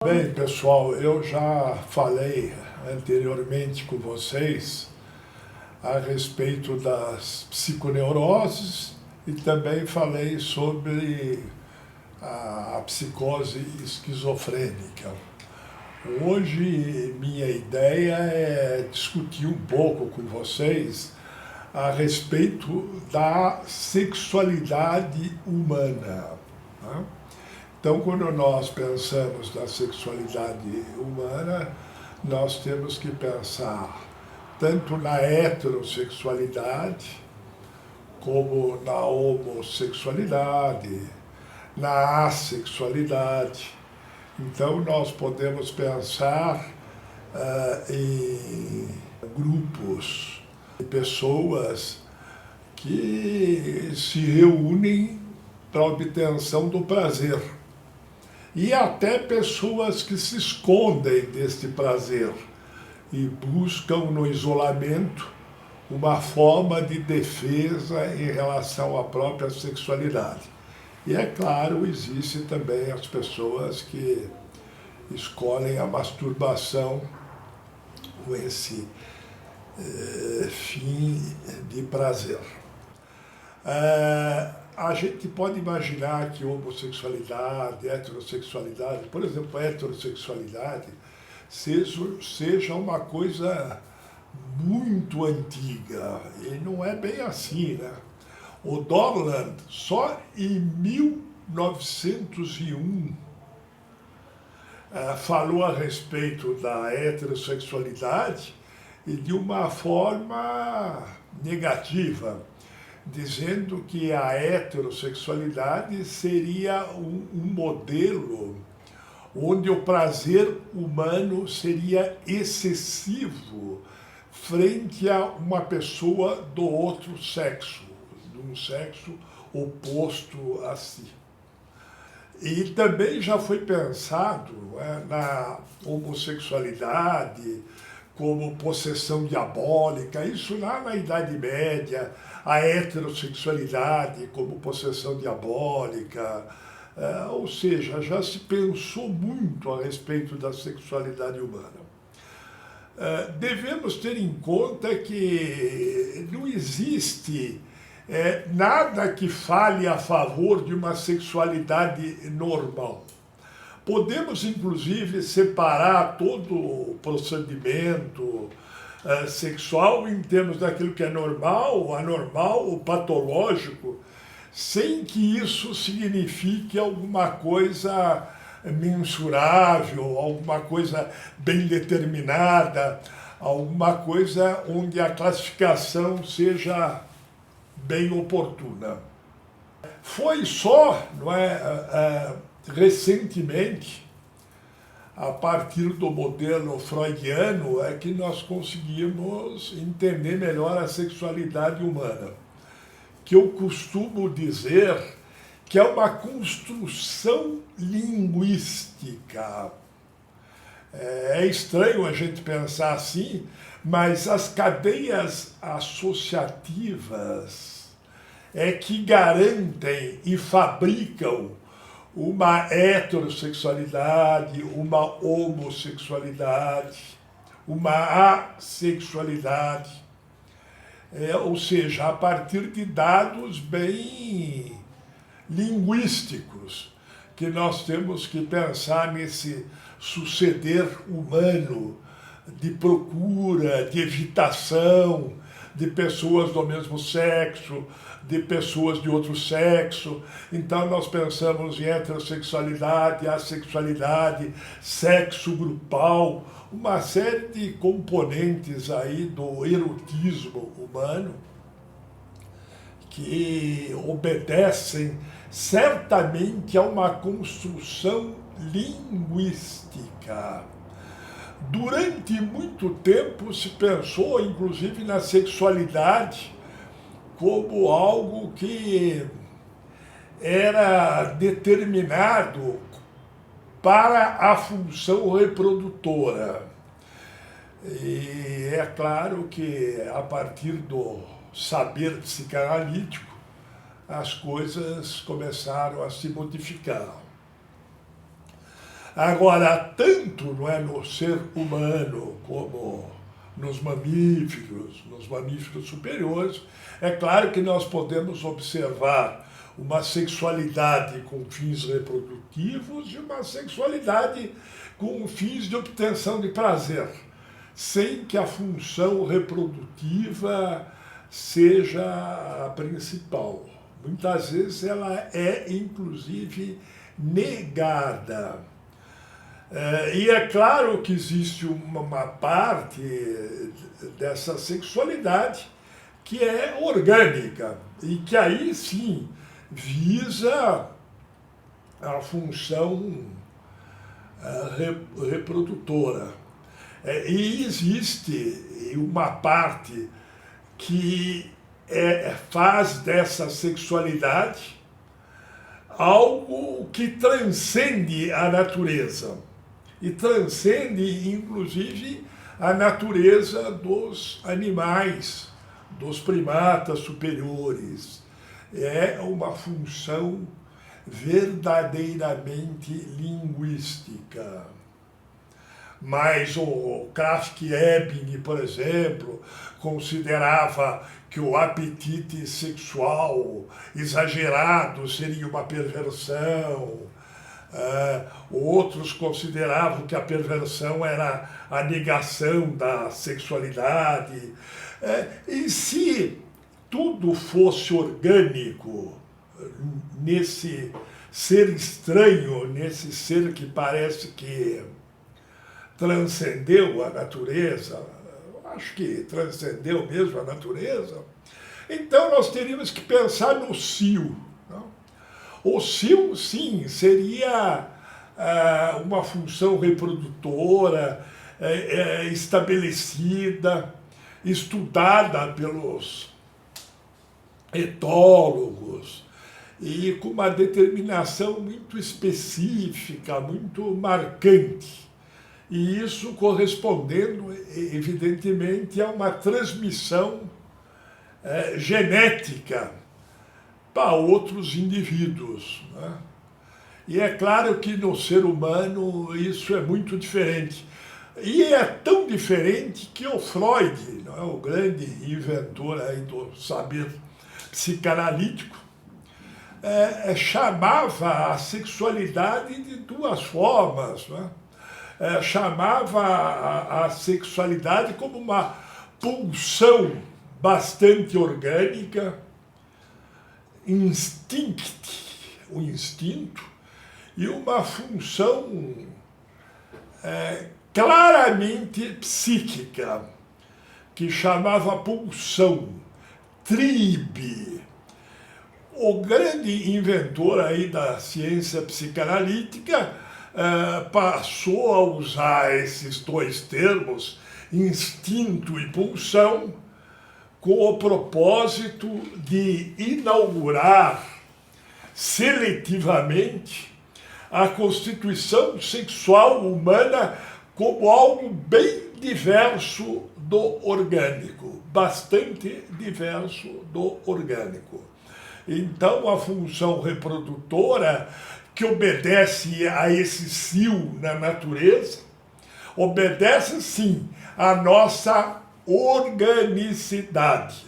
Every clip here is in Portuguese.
Bem, pessoal, eu já falei anteriormente com vocês a respeito das psiconeuroses e também falei sobre a psicose esquizofrênica. Hoje, minha ideia é discutir um pouco com vocês a respeito da sexualidade humana, né? Então, quando nós pensamos na sexualidade humana, nós temos que pensar tanto na heterossexualidade, como na homossexualidade, na assexualidade. Então, nós podemos pensar em grupos de pessoas que se reúnem para a obtenção do prazer. E até pessoas que se escondem deste prazer e buscam no isolamento uma forma de defesa em relação à própria sexualidade. E é claro, existe também as pessoas que escolhem a masturbação com esse fim de prazer. A gente pode imaginar que homossexualidade, heterossexualidade, por exemplo, a heterossexualidade, seja uma coisa muito antiga, e não é bem assim, né? O Dorland, só em 1901, falou a respeito da heterossexualidade e de uma forma negativa, dizendo que a heterossexualidade seria um modelo onde o prazer humano seria excessivo frente a uma pessoa do outro sexo, de um sexo oposto a si. E também já foi pensado na homossexualidade como possessão diabólica, isso lá na Idade Média, a heterossexualidade como possessão diabólica, ou seja, já se pensou muito a respeito da sexualidade humana. Devemos ter em conta que não existe nada que fale a favor de uma sexualidade normal. Podemos, inclusive, separar todo o procedimento sexual em termos daquilo que é normal, anormal ou patológico, sem que isso signifique alguma coisa mensurável, alguma coisa bem determinada, alguma coisa onde a classificação seja bem oportuna. Foi só, recentemente, a partir do modelo freudiano, é que nós conseguimos entender melhor a sexualidade humana, que eu costumo dizer que é uma construção linguística. É estranho a gente pensar assim, mas as cadeias associativas é que garantem e fabricam uma heterossexualidade, uma homossexualidade, uma assexualidade. Ou seja, a partir de dados bem linguísticos, que nós temos que pensar nesse suceder humano de procura, de evitação, de pessoas do mesmo sexo, de pessoas de outro sexo. Então nós pensamos em heterossexualidade, assexualidade, sexo grupal, uma série de componentes aí do erotismo humano que obedecem certamente a uma construção linguística. Durante muito tempo se pensou, inclusive, na sexualidade como algo que era determinado para a função reprodutora. E é claro que, a partir do saber psicanalítico, as coisas começaram a se modificar. Agora, tanto não é no ser humano como nos mamíferos superiores, é claro que nós podemos observar uma sexualidade com fins reprodutivos e uma sexualidade com fins de obtenção de prazer, sem que a função reprodutiva seja a principal. Muitas vezes ela é, inclusive, negada. E é claro que existe uma parte dessa sexualidade que é orgânica e que aí sim visa a função reprodutora. E existe uma parte que faz dessa sexualidade algo que transcende a natureza. E transcende, inclusive, a natureza dos animais, dos primatas superiores. É uma função verdadeiramente linguística. Mas o Krafft-Ebing, por exemplo, considerava que o apetite sexual exagerado seria uma perversão. Outros consideravam que a perversão era a negação da sexualidade. E se tudo fosse orgânico nesse ser estranho, nesse ser que parece que transcendeu a natureza, acho que transcendeu mesmo a natureza, então nós teríamos que pensar no cio. O cio, sim, seria uma função reprodutora estabelecida, estudada pelos etólogos e com uma determinação muito específica, muito marcante. E isso correspondendo, evidentemente, a uma transmissão genética para outros indivíduos, né? E é claro que no ser humano isso é muito diferente. E é tão diferente que o Freud, não é, o grande inventor aí do saber psicanalítico, chamava a sexualidade de duas formas, né? Chamava a sexualidade como uma pulsão bastante orgânica, o instinto, e uma função claramente psíquica, que chamava pulsão, tribe. O grande inventor aí da ciência psicanalítica passou a usar esses dois termos, instinto e pulsão, com o propósito de inaugurar seletivamente a constituição sexual humana como algo bem diverso do orgânico, bastante diverso do orgânico. Então, a função reprodutora, que obedece a esse cio na natureza, obedece sim à nossa organicidade.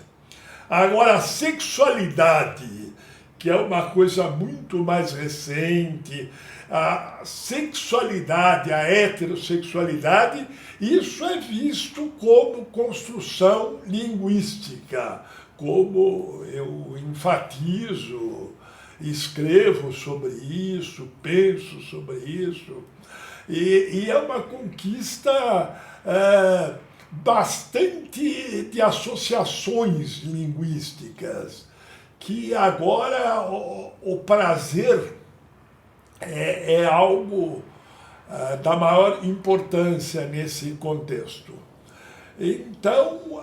Agora, a sexualidade, que é uma coisa muito mais recente, a sexualidade, a heterossexualidade, isso é visto como construção linguística, como eu enfatizo, escrevo sobre isso, penso sobre isso, e é uma conquista bastante de associações linguísticas, que agora o prazer é algo da maior importância nesse contexto. Então,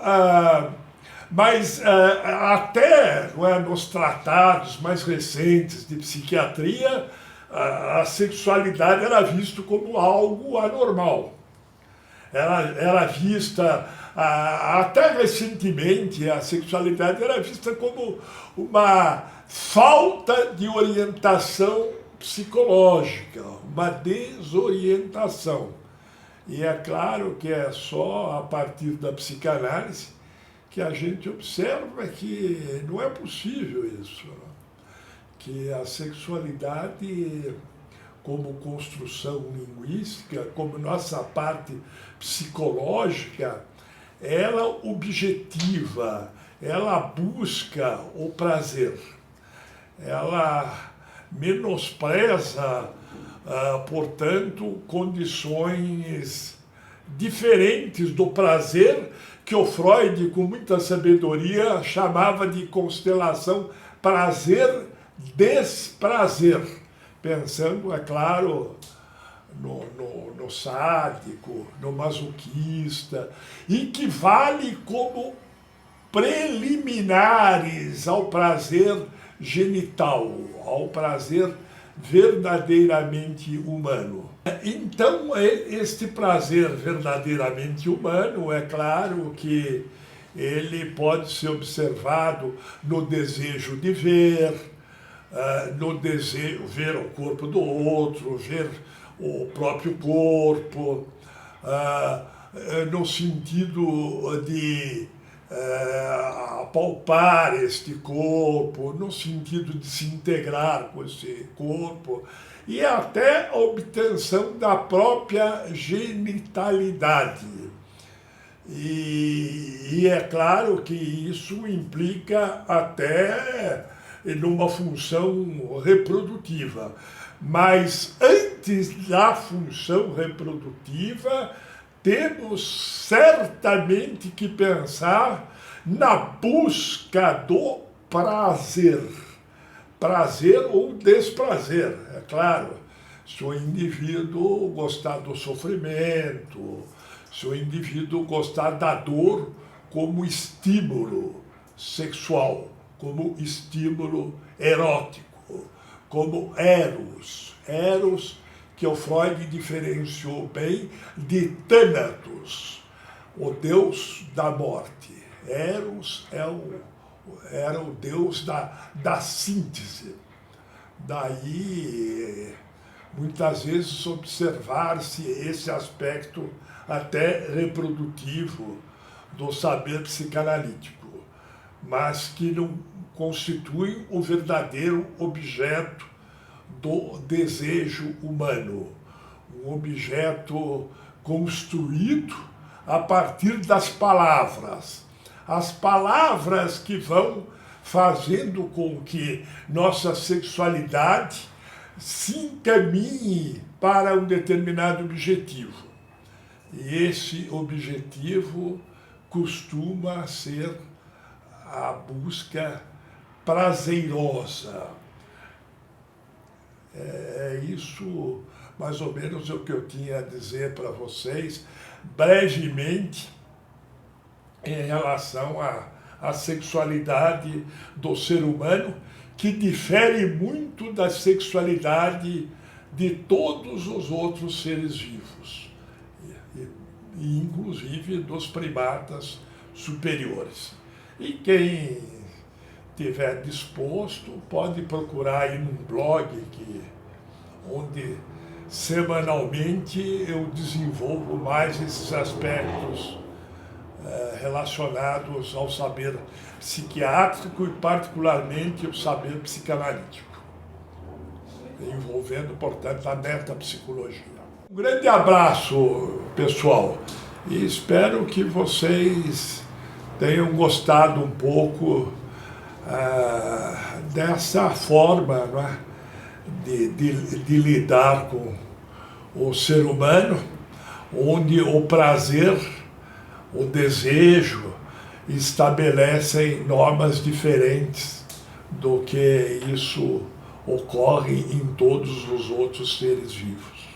mas até nos tratados mais recentes de psiquiatria, a sexualidade era vista como algo anormal. Era vista, até recentemente, a sexualidade era vista como uma falta de orientação psicológica, uma desorientação. E é claro que é só a partir da psicanálise que a gente observa que não é possível isso, que a sexualidade, como construção linguística, como nossa parte psicológica, ela objetiva, ela busca o prazer, ela menospreza, portanto, condições diferentes do prazer que o Freud, com muita sabedoria, chamava de constelação prazer-desprazer, pensando, é claro, no sádico, no masoquista, e que vale como preliminares ao prazer genital, ao prazer verdadeiramente humano. Então, este prazer verdadeiramente humano, é claro que ele pode ser observado no desejo de ver, no desejo ver o corpo do outro, ver o próprio corpo, no sentido de apalpar este corpo, no sentido de se integrar com esse corpo, e até a obtenção da própria genitalidade. E é claro que isso implica até numa função reprodutiva. Mas antes da função reprodutiva, temos certamente que pensar na busca do prazer. Prazer ou desprazer, é claro. Se o indivíduo gostar do sofrimento, se o indivíduo gostar da dor como estímulo sexual, como estímulo erótico, como eros. Eros, que o Freud diferenciou bem de Thanatos, o deus da morte. Eros era o deus da síntese. Daí, muitas vezes, observar-se esse aspecto até reprodutivo do saber psicanalítico, mas que não constitui o verdadeiro objeto do desejo humano, um objeto construído a partir das palavras. As palavras que vão fazendo com que nossa sexualidade se encaminhe para um determinado objetivo. E esse objetivo costuma ser a busca prazerosa. É isso, mais ou menos, o que eu tinha a dizer para vocês, brevemente, em relação à sexualidade do ser humano, que difere muito da sexualidade de todos os outros seres vivos, e inclusive dos primatas superiores. E quem estiver disposto pode procurar aí num blog onde semanalmente eu desenvolvo mais esses aspectos relacionados ao saber psiquiátrico e particularmente o saber psicanalítico, envolvendo, portanto, a metapsicologia. Um grande abraço, pessoal, e espero que vocês tenham gostado um pouco dessa forma, não é, de lidar com o ser humano, onde o prazer, o desejo estabelecem normas diferentes do que isso ocorre em todos os outros seres vivos.